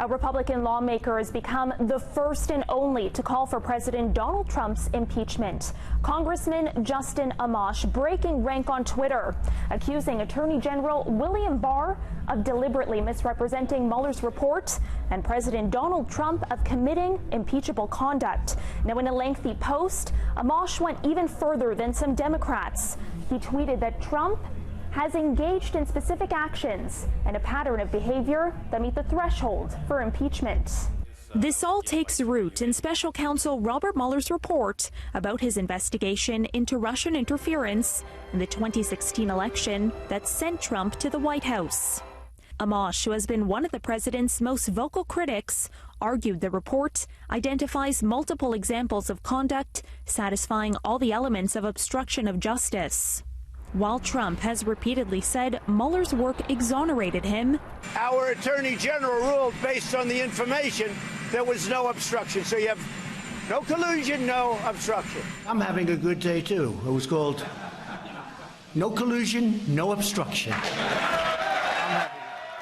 A Republican lawmaker has become the first and only to call for President Donald Trump's impeachment. Congressman Justin Amash breaking rank on Twitter, accusing Attorney General William Barr of deliberately misrepresenting Mueller's report and President Donald Trump of committing impeachable conduct. Now, in a lengthy post, Amash went even further than some Democrats. He tweeted that Trump has engaged in specific actions and a pattern of behavior that meet the threshold for impeachment. This all takes root in Special Counsel Robert Mueller's report about his investigation into Russian interference in the 2016 election that sent Trump to the White House. Amash, who has been one of the president's most vocal critics, argued the report identifies multiple examples of conduct satisfying all the elements of obstruction of justice. While Trump has repeatedly said Mueller's work exonerated him, our Attorney General ruled based on the information there was no obstruction. So you have no collusion, no obstruction. I'm having a good day, too. It was called No Collusion, No Obstruction.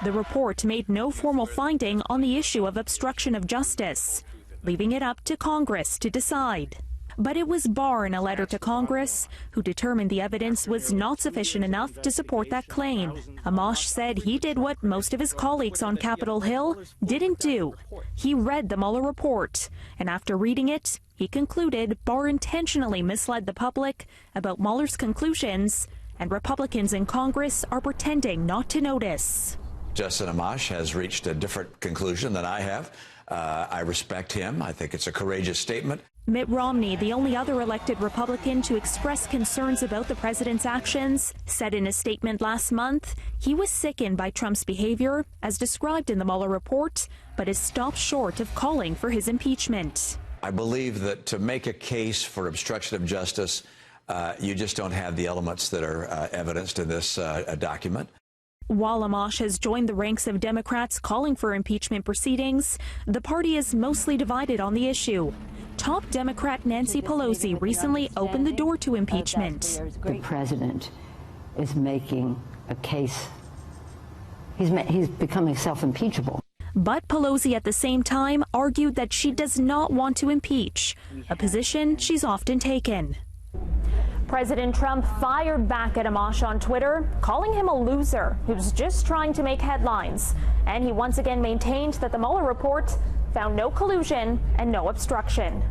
The report made no formal finding on the issue of obstruction of justice, leaving it up to Congress to decide. But it was Barr, in a letter to Congress, who determined the evidence was not sufficient enough to support that claim. Amash said he did what most of his colleagues on Capitol Hill didn't do. He read the Mueller report, and after reading it, he concluded Barr intentionally misled the public about Mueller's conclusions, and Republicans in Congress are pretending not to notice. Justin Amash has reached a different conclusion than I have. I respect him. I think it's a courageous statement. Mitt Romney, the only other elected Republican to express concerns about the president's actions, said in a statement last month he was sickened by Trump's behavior, as described in the Mueller report, but has stopped short of calling for his impeachment. I believe that to make a case for obstruction of justice, you just don't have the elements that are evidenced in this document. While Amash has joined the ranks of Democrats calling for impeachment proceedings, the party is mostly divided on the issue. Top Democrat Nancy Pelosi recently opened the door to impeachment. The president is making a case. He's becoming self-impeachable. But Pelosi at the same time argued that she does not want to impeach, a position she's often taken. President Trump fired back at Amash on Twitter, calling him a loser who's just trying to make headlines. And he once again maintained that the Mueller report found no collusion and no obstruction.